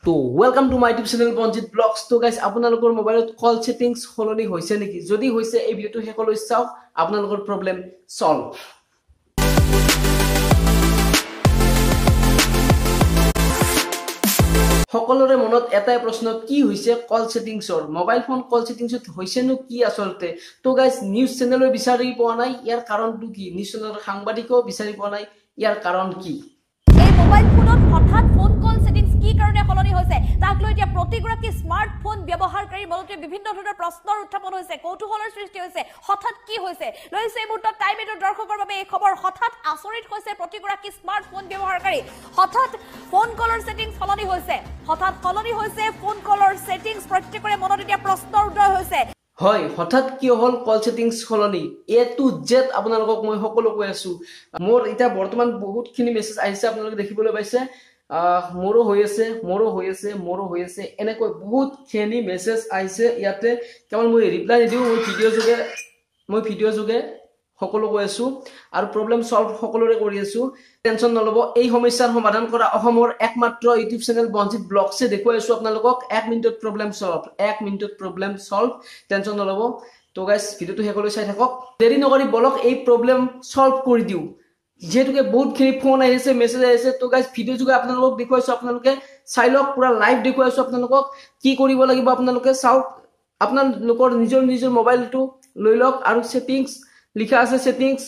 তো welcome to my YouTube channel Panjit vlogs. তো guys আপোনালোকৰ মোবাইলত কল সেটিংস সলনি হৈছে নেকি? যদি হৈছে এই ভিডিওটো শেষলৈ চাওক, আপোনালোকৰ প্ৰবলেম সলভ। সকলোৰে মনত এটাই প্ৰশ্ন, কি হৈছে কল সেটিংসৰ? মোবাইল ফোন কল সেটিংসত হৈছেনো কি আসলতে? তো গাইস নিউজ চেনেলৰ বিচাৰি পোৱা নাই, ইয়াৰ কাৰণটো কি? নিউজ চেনেলৰ সাংবাদিকও বিচাৰি পোৱা নাই, ইয়াৰ কাৰণ কি? এই মোবাইল ফোনত হঠাৎ ফোন কল সেটিংস কি কাৰণে সলনি হৈছে তাক লৈ এতিয়া প্ৰতিগৰাকী স্মাৰ্টফোন ব্যৱহাৰকাৰীৰ মনতে বিভিন্ন ধৰণৰ প্ৰশ্নৰ উত্থাপন হৈছে, কৌতূহলৰ সৃষ্টি হৈছে। হঠাৎ কি হৈছে লৈছে এই মুহূৰ্তত টাইম এইটোৰ দৰ্শকৰ বাবে এই খবৰ। হঠাৎ আচৰিত হৈছে প্ৰতিগৰাকী স্মাৰ্টফোন ব্যৱহাৰকাৰী। হঠাৎ ফোন কলৰ সেটিংস সলনি হৈছে, হঠাৎ সলনি হৈছে ফোন কলৰ সেটিংস। প্ৰত্যেকৰে মনত এতিয়া প্ৰশ্নৰ উদয় হৈছে, হয়, হঠাৎ কিয় হল কল সেটিংস সলনি? এ টু জেড আপোনালোকক মই সকলো কৈ আছো। মোৰ এতিয়া বৰ্তমান বহুতখিনি মেছেজ আহিছে, আপোনালোকে দেখিবলৈ পাইছে। মোৰো হৈ আছে এনেকৈ বহুতখিনি মেছেজ আহিছে। ইয়াতে কেৱল মই ৰিপ্লাই নিদিওঁ, মই ভিডিঅ' যোগে সকলো কৈ আছো আৰু প্ৰব্লেম সলভ সকলোৰে কৰি আছো। টেনচন নলব, এই সমস্যাৰ সমাধান কৰা অসমৰ একমাত্ৰ ইউটিউব চেনেল পঞ্জিত ব্লগছে দেখুৱাই আছো আপোনালোকক। 1 মিনিটত প্ৰব্লেম সলভ, 1 মিনিটত প্ৰব্লেম সলভ। টেনচন নলব। তো গাইস ভিডিওটো শেষলৈ চাই থাকক, দেৰি নকৰি বলক এই প্ৰব্লেম সলভ কৰি দিও। যেহেতুকে বহুতখিনি ফোন আহিছে, মেছেজ আহিছে। তো গাইস ভিডিও যোগে আপোনালোকক দেখুৱাইছো, আপোনালোকে চাই লওক, পুৰা লাইভ দেখুৱাইছো আপোনালোকক। কি কৰিব লাগিব আপোনালোকে চাওক। আপোনালোকৰ নিজৰ মোবাইলটো লৈ লওক আৰু সেটিংস লিখা আছে সেটিংস।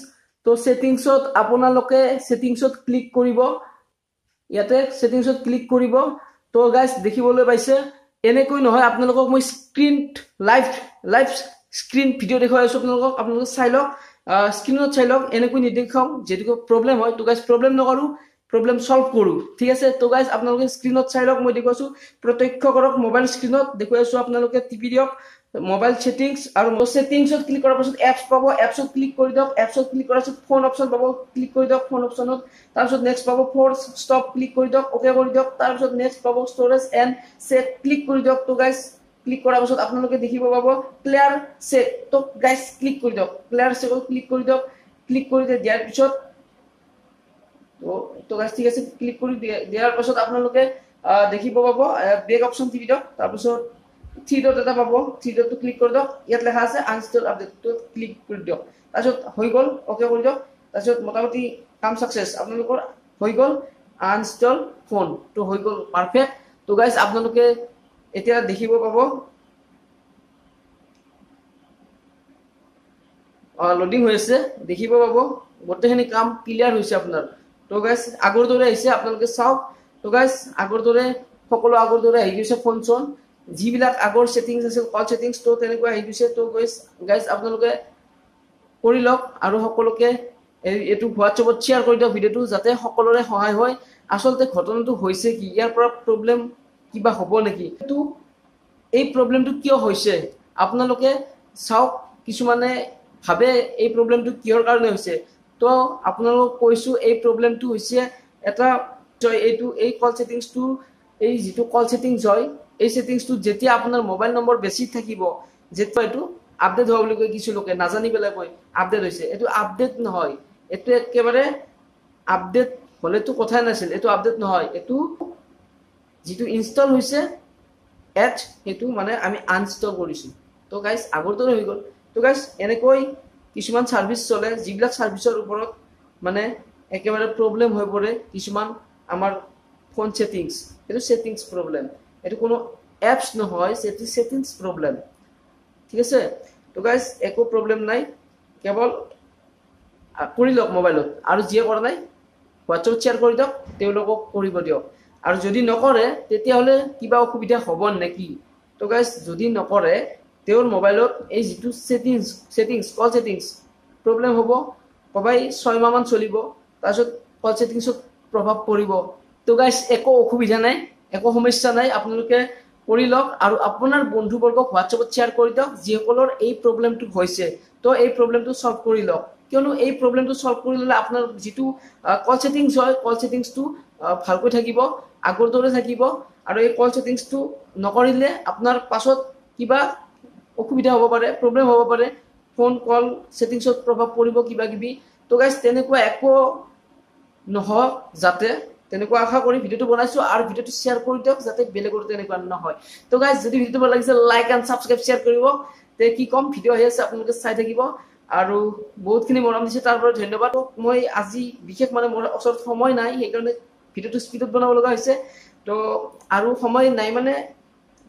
তো সেটিংসত আপোনালোকে সেটিংসত ক্লিক কৰিব, ইয়াতে সেটিংসত ক্লিক কৰিব। তো গাইস দেখিবলৈ পাইছে এনেকৈ নহয়, আপোনালোকক মই লাইভ স্ক্ৰীন ভিডিও দেখুৱাই আছো আপোনালোকক। আপোনালোকে চাই লওক, স্ক্ৰীনত চাই লওক, এনেকৈ নেদেখাও যেহেতু প্ৰব্লেম হয়। তো গাইস প্ৰব্লেম নকৰো, প্ৰব্লেম সলভ কৰো, ঠিক আছে? তো গাইস আপোনালোকে স্ক্ৰীনত চাই লওক, মই দেখুৱাইছো, প্ৰত্যক্ষ কৰক। মোবাইল স্ক্ৰীনত দেখুৱাই আছো, আপোনালোকে টিপি দিয়ক মোবাইল সেটিংস আৰু সেটিংসত ক্লিক কৰাৰ পাছত এপছ পাব, এপছত ক্লিক কৰি দিয়ক। এপছত ক্লিক কৰাৰ পাছত ফোন অপশন পাব, ক্লিক কৰি দিয়ক ফোন অপশনত। তাৰপিছত নেক্সট পাব ফোৰ্স স্টপ, ক্লিক কৰি দিয়ক, ওকে কৰি দিয়ক। তাৰপিছত নেক্সট পাব ষ্টৰেজ এণ্ড সেট, ক্লিক কৰি দিয়ক। তো গাইস ক্লিক কৰাৰ পাছত আপোনালোকে দেখিব পাব ক্লিয়াৰ সেট। তো গাইস ক্লিক কৰি দিয়ক, ক্লিয়াৰ সেটত ক্লিক কৰি দিয়ক। ক্লিক কৰি দিয়াৰ পিছত তো গাইস ঠিক আছে, ক্লিক কৰি দিয়াৰ পাছত আপোনালোকে দেখিব পাব বেক অপশন টিপি দিয়ক। তাৰপিছত থ্ৰী ডট এটা পাব, থ্ৰী ডটটো ক্লিক কৰি দিয়ক। ইয়াত লেখা আছে আনইনষ্টল আপডেটটো ক্লিক কৰি দিয়ক। তাৰপিছত হৈ গ'ল, ওকে কৰি দিয়ক। তাৰপিছত মোটামুটি কাম সাকসেস, আপোনালোকৰ হৈ গ'ল আনইনষ্টল ফোন। তো হৈ গ'ল পাৰফেক্ট। তো গাইস আপোনালোকে এতিয়া দেখিব পাব লোডিং হৈ আছে, দেখিব পাব গোটেইখিনি কাম ক্লিয়াৰ হৈছে আপোনাৰ। তো গাইস আগৰ দৰে আহিছে, আপোনালোকে চাওক। তো গাইস আগৰ দৰে সকলো আগৰ দৰে আহি গৈছে, ফোন চোন যিবিলাক আগৰ সেটিংস আছিল কল সেটিংস, তো তেনেকৈ আহি গৈছে। তো গাইস আপোনালোকে কৰি লওক আৰু সকলোকে এইটো হোৱাটছএপত শ্বেয়াৰ কৰি দিয়ক ভিডিওটো, যাতে সকলোৰে সহায় হয়। আচলতে ঘটনাটো হৈছে কি, ইয়াৰ পৰা প্ৰব্লেম কিবা হ'ব নেকি? কিন্তু এই প্ৰব্লেমটো কিয় হৈছে আপোনালোকে চাওক। কিছুমানে ভাবে এই প্ৰব্লেমটো কিহৰ কাৰণে হৈছে। তো আপোনালোকক কৈছো এই প্ৰব্লেমটো হৈছে এটা এই কল সেটিংসটো, এই যিটো কল সেটিংস হয়, এই সেটিংসটো যেতিয়া আপোনাৰ মোবাইল নম্বৰ বেছি থাকিব, যেতিয়া এইটো আপডেট হোৱা বুলি কয়, কিছু লোকে নাজানি পেলাই কয় আপডেট হৈছে। এইটো আপডেট নহয়, এইটো একেবাৰে আপডেট হলেতো কথাই নাছিল। এইটো আপডেট নহয়, এইটো যিটো ইনষ্টল হৈছে এট, সেইটো মানে আমি আনইনষ্টল কৰিছো। তো গাইস আগৰ দৰে হৈ গ'ল। তো গাইস এনেকৈ কিছুমান সাৰ্ভিস চলে, যিবিলাক সাৰ্ভিসৰ ওপৰত মানে একেবাৰে প্ৰব্লেম হৈ পৰে কিছুমান আমাৰ ফোন সেটিংস। এইটো সেটিংস প্ৰব্লেম, এইটো কোনো এপছ নহয়, সেটিংস প্ৰব্লেম, ঠিক আছে? তো গাইস একো প্ৰব্লেম নাই, কেৱল কৰি লওক মোবাইলত। আৰু যিয়ে কৰা নাই হোৱাটছএপত শ্বেয়াৰ কৰি দিয়ক, তেওঁলোকক কৰিব দিয়ক। আৰু যদি নকৰে তেতিয়াহ'লে কিবা অসুবিধা হ'ব নেকি? তো গাইস যদি নকৰে তেওঁৰ মোবাইলত এই যিটো সেটিংস কল সেটিংস প্ৰব্লেম হ'ব, কবাই 6 মাহমান চলিব, তাৰপিছত কল সেটিংসত প্ৰভাৱ পৰিব। তো গাইস একো অসুবিধা নাই, একো সমস্যা নাই, আপোনালোকে কৰি লওক আৰু আপোনাৰ বন্ধুবৰ্গক হোৱাটছএপত শ্বেয়াৰ কৰি দিয়ক যিসকলৰ এই প্ৰব্লেমটো হৈছে। তো এই প্ৰব্লেমটো সলভ কৰি লওক, কিয়নো এই প্ৰব্লেমটো সলভ কৰি ল'লে আপোনাৰ যিটো কল সেটিংস হয়, কল সেটিংসটো ভালকৈ থাকিব, আগৰ দৰে থাকিব। আৰু এই কল সেটিংসটো নকৰিলে আপোনাৰ পাছত কিবা অসুবিধা হ'ব পাৰে, প্ৰব্লেম হ'ব পাৰে, ফোন কল সেটিংসত প্ৰভাৱ পৰিব কিবা কিবি। তো গাইস তেনেকুৱা একো নহওক যাতে, তেনেকুৱা আশা কৰি ভিডিঅ'টো বনাইছো আৰু ভিডিঅ'টো শ্বেয়াৰ কৰি দিয়ক যাতে বেলেগৰ তেনেকুৱা নহয় তো গাইজ যদি ভিডিঅ'টো ভাল লাগিছে লাইক এণ্ড সাবস্ক্ৰাইব শ্বেয়াৰ কৰিব তে কি কম ভিডিঅ' আহি আছে আপোনালোকে চাই থাকিব আৰু বহুতখিনি মৰম দিছে তাৰ বাবে ধন্যবাদ মই আজি বিশেষ মানে মোৰ ওচৰত সময় নাই সেইকাৰণে ভিডিঅ'টো স্পীডত বনাব লগা হৈছে তো আৰু সময় নাই মানে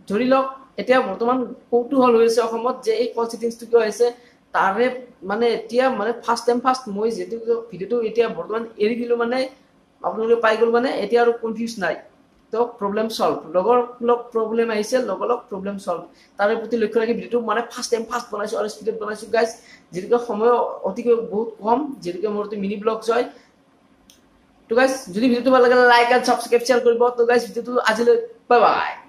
ধৰি লওক এতিয়া বৰ্তমান কৌতূহল হৈ আছে অসমত যে এই কল ছেটিংছটো কিয় হৈছে তাৰে মানে এতিয়া মানে ফাৰ্ষ্ট মই যেটো ভিডিঅ'টো এতিয়া বৰ্তমান এৰি দিলো মানে আপোনালোকে পাই গ'ল মানে এতিয়া আৰু কনফিউজ নাই তো প্ৰবলেম সলভ লগৰ প্ৰবলেম আহিছে লগৰ প্ৰবলেম সলভ তাৰে প্ৰতি লক্ষ্য ৰাখি ভিডিঅ'টো মানে ফাৰ্ষ্ট বনাইছো আৰু স্পীডত বনাইছো গাইজ যেটো সময় অতিকৈ বহুত কম যেটো মোৰটো মিনি ব্লগছ হয় তো গাইজ যদি ভিডিঅ'টো ভাল লাগে লাইক এণ্ড সাবস্ক্ৰাইব শ্বেয়াৰ কৰিব তো গাইজ ভিডিঅ'টো আজিলৈ বাই বাই